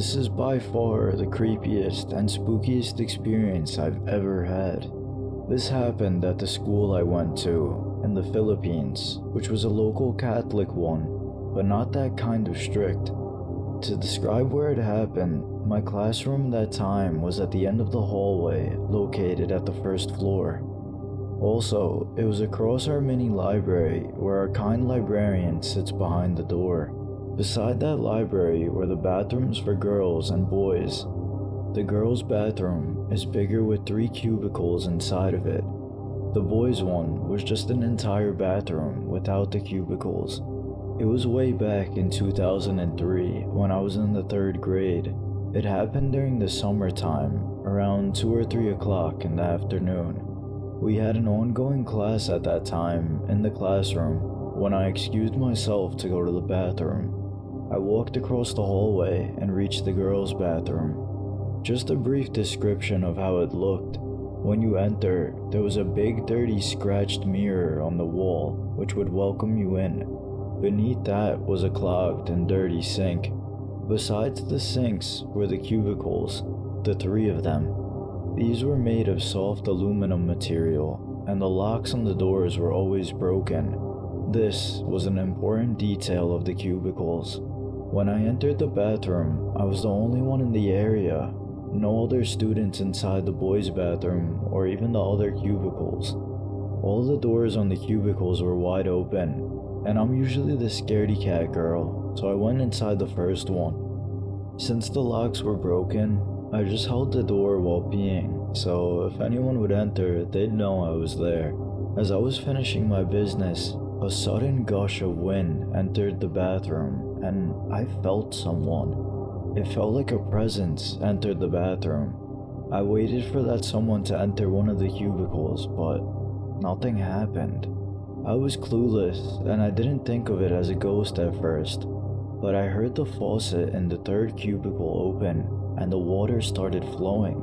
This is by far the creepiest and spookiest experience I've ever had. This happened at the school I went to in the Philippines, which was a local Catholic one, but not that kind of strict. To describe where it happened, my classroom that time was at the end of the hallway located at the first floor. Also, it was across our mini library where our kind librarian sits behind the door. Beside that library were the bathrooms for girls and boys. The girls' bathroom is bigger with 3 cubicles inside of it. The boys' one was just an entire bathroom without the cubicles. It was way back in 2003 when I was in the 3rd grade. It happened during the summertime, around 2 or 3 o'clock in the afternoon. We had an ongoing class at that time in the classroom when I excused myself to go to the bathroom. I walked across the hallway and reached the girls' bathroom. Just a brief description of how it looked. When you enter, there was a big dirty scratched mirror on the wall which would welcome you in. Beneath that was a clogged and dirty sink. Besides the sinks were the cubicles, the 3 of them. These were made of soft aluminum material, and the locks on the doors were always broken. This was an important detail of the cubicles. When I entered the bathroom, I was the only one in the area. No other students inside the boys' bathroom or even the other cubicles. All the doors on the cubicles were wide open, and I'm usually the scaredy cat girl, so I went inside the first one. Since the locks were broken, I just held the door while peeing, so if anyone would enter, they'd know I was there. As I was finishing my business, a sudden gush of wind entered the bathroom, and I felt someone. It felt like a presence entered the bathroom. I waited for that someone to enter one of the cubicles, but nothing happened. I was clueless, and I didn't think of it as a ghost at first, but I heard the faucet in the 3rd cubicle open, and the water started flowing.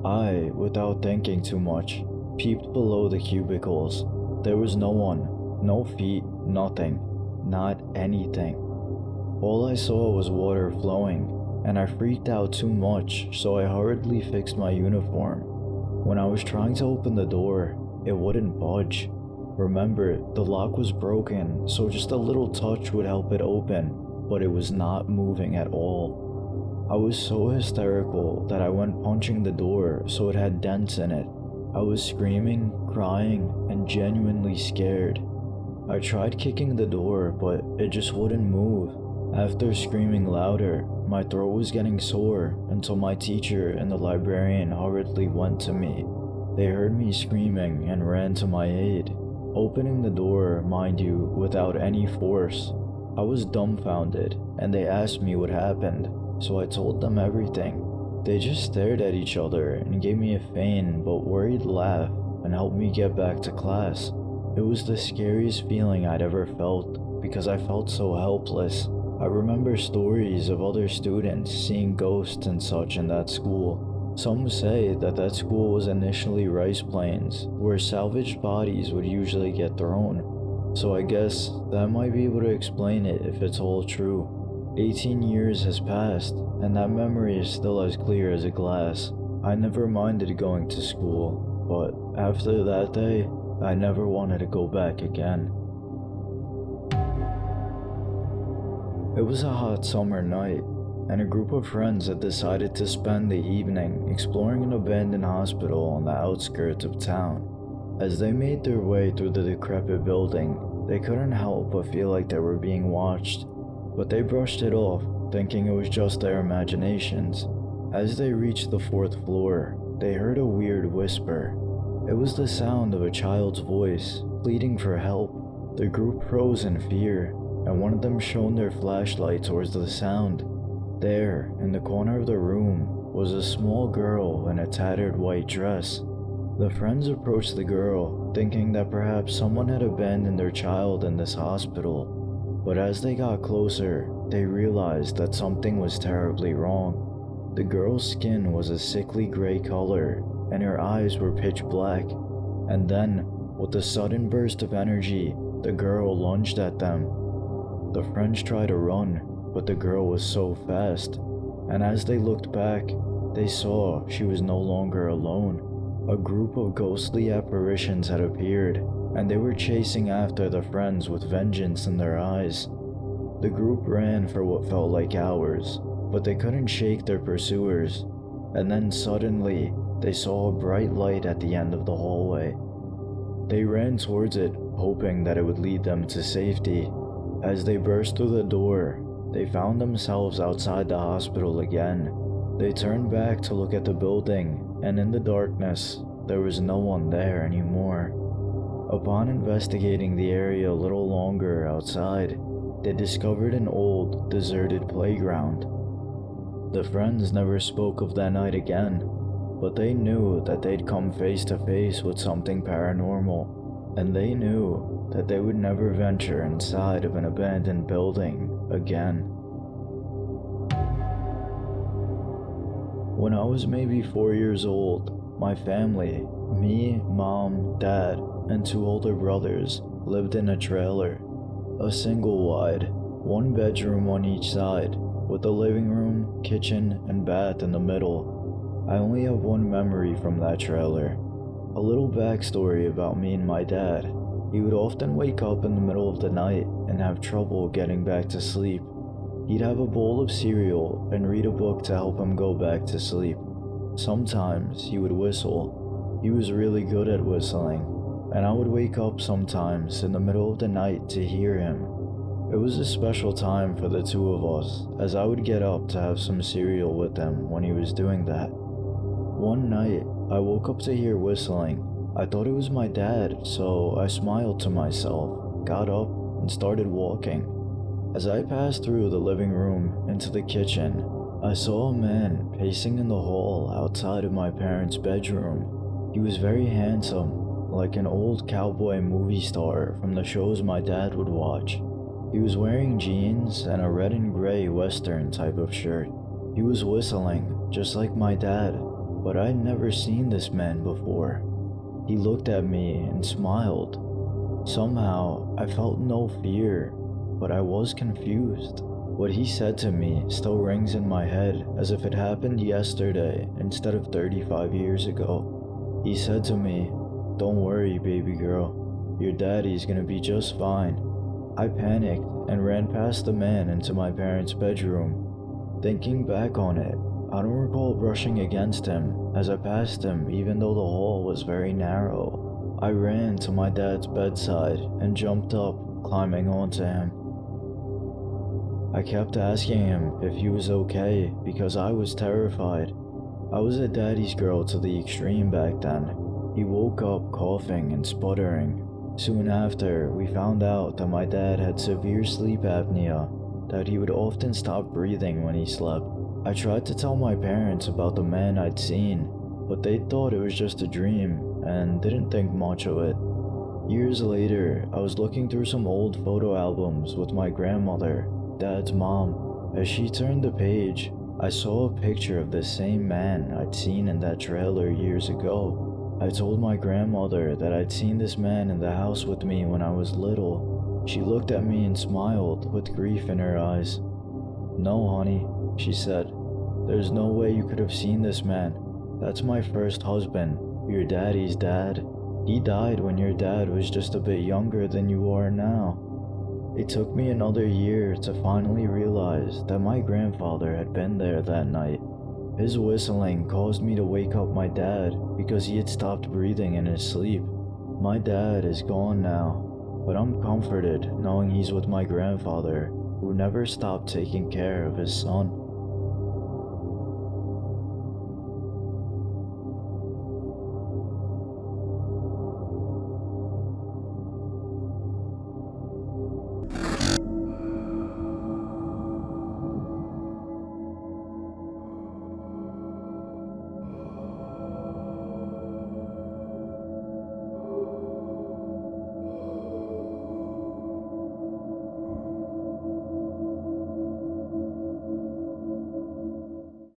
I, without thinking too much, peeped below the cubicles. There was no one, no feet, nothing, not anything. All I saw was water flowing, and I freaked out too much, so I hurriedly fixed my uniform. When I was trying to open the door, it wouldn't budge. Remember, the lock was broken, so just a little touch would help it open, but it was not moving at all. I was so hysterical that I went punching the door so it had dents in it. I was screaming, crying, and genuinely scared. I tried kicking the door, but it just wouldn't move. After screaming louder, my throat was getting sore until my teacher and the librarian hurriedly went to me. They heard me screaming and ran to my aid, opening the door, mind you, without any force. I was dumbfounded, and they asked me what happened, so I told them everything. They just stared at each other and gave me a faint but worried laugh and helped me get back to class. It was the scariest feeling I'd ever felt because I felt so helpless. I remember stories of other students seeing ghosts and such in that school. Some say that school was initially rice plains, where salvaged bodies would usually get thrown. So I guess that might be able to explain it if it's all true. 18 years has passed, and that memory is still as clear as a glass. I never minded going to school, but after that day, I never wanted to go back again. It was a hot summer night, and a group of friends had decided to spend the evening exploring an abandoned hospital on the outskirts of town. As they made their way through the decrepit building, they couldn't help but feel like they were being watched, but they brushed it off, thinking it was just their imaginations. As they reached the 4th floor, they heard a weird whisper. It was the sound of a child's voice, pleading for help. The group froze in fear, and one of them shone their flashlight towards the sound. There, in the corner of the room, was a small girl in a tattered white dress. The friends approached the girl, thinking that perhaps someone had abandoned their child in this hospital. But as they got closer, they realized that something was terribly wrong. The girl's skin was a sickly gray color, and her eyes were pitch black. And then, with a sudden burst of energy, the girl lunged at them. The friends tried to run, but the girl was so fast. and as they looked back, they saw she was no longer alone. A group of ghostly apparitions had appeared, and they were chasing after the friends with vengeance in their eyes. The group ran for what felt like hours, but they couldn't shake their pursuers, and then suddenly, they saw a bright light at the end of the hallway. They ran towards it, hoping that it would lead them to safety. As they burst through the door, they found themselves outside the hospital again. They turned back to look at the building, and in the darkness, there was no one there anymore. Upon investigating the area a little longer outside, they discovered an old, deserted playground. The friends never spoke of that night again, but they knew that they'd come face to face with something paranormal, and they knew that they would never venture inside of an abandoned building again. When I was maybe 4 years old, my family, me, mom, dad, and 2 older brothers, lived in a trailer. A single wide, 1 bedroom on each side, with a living room, kitchen, and bath in the middle. I only have 1 memory from that trailer. A little backstory about me and my dad. He would often wake up in the middle of the night and have trouble getting back to sleep. He'd have a bowl of cereal and read a book to help him go back to sleep. Sometimes he would whistle. He was really good at whistling, and I would wake up sometimes in the middle of the night to hear him. It was a special time for the 2 of us, as I would get up to have some cereal with him when he was doing that. One night, I woke up to hear whistling. I thought it was my dad, so I smiled to myself, got up, and started walking. As I passed through the living room into the kitchen, I saw a man pacing in the hall outside of my parents' bedroom. He was very handsome, like an old cowboy movie star from the shows my dad would watch. He was wearing jeans and a red and gray western type of shirt. He was whistling, just like my dad, but I'd never seen this man before. He looked at me and smiled. Somehow, I felt no fear, but I was confused. What he said to me still rings in my head as if it happened yesterday instead of 35 years ago. He said to me, "Don't worry, baby girl. Your daddy's gonna be just fine." I panicked and ran past the man into my parents' bedroom. Thinking back on it, I don't recall brushing against him as I passed him even though the hall was very narrow. I ran to my dad's bedside and jumped up, climbing onto him. I kept asking him if he was okay because I was terrified. I was a daddy's girl to the extreme back then. He woke up coughing and sputtering. Soon after, we found out that my dad had severe sleep apnea, that he would often stop breathing when he slept. I tried to tell my parents about the man I'd seen, but they thought it was just a dream and didn't think much of it. Years later, I was looking through some old photo albums with my grandmother, Dad's mom. As she turned the page, I saw a picture of the same man I'd seen in that trailer years ago. I told my grandmother that I'd seen this man in the house with me when I was little. She looked at me and smiled with grief in her eyes. "No, honey," she said. "There's no way you could have seen this man. That's my first husband, your daddy's dad. He died when your dad was just a bit younger than you are now." It took me another year to finally realize that my grandfather had been there that night. His whistling caused me to wake up my dad because he had stopped breathing in his sleep. My dad is gone now, but I'm comforted knowing he's with my grandfather, who never stopped taking care of his son.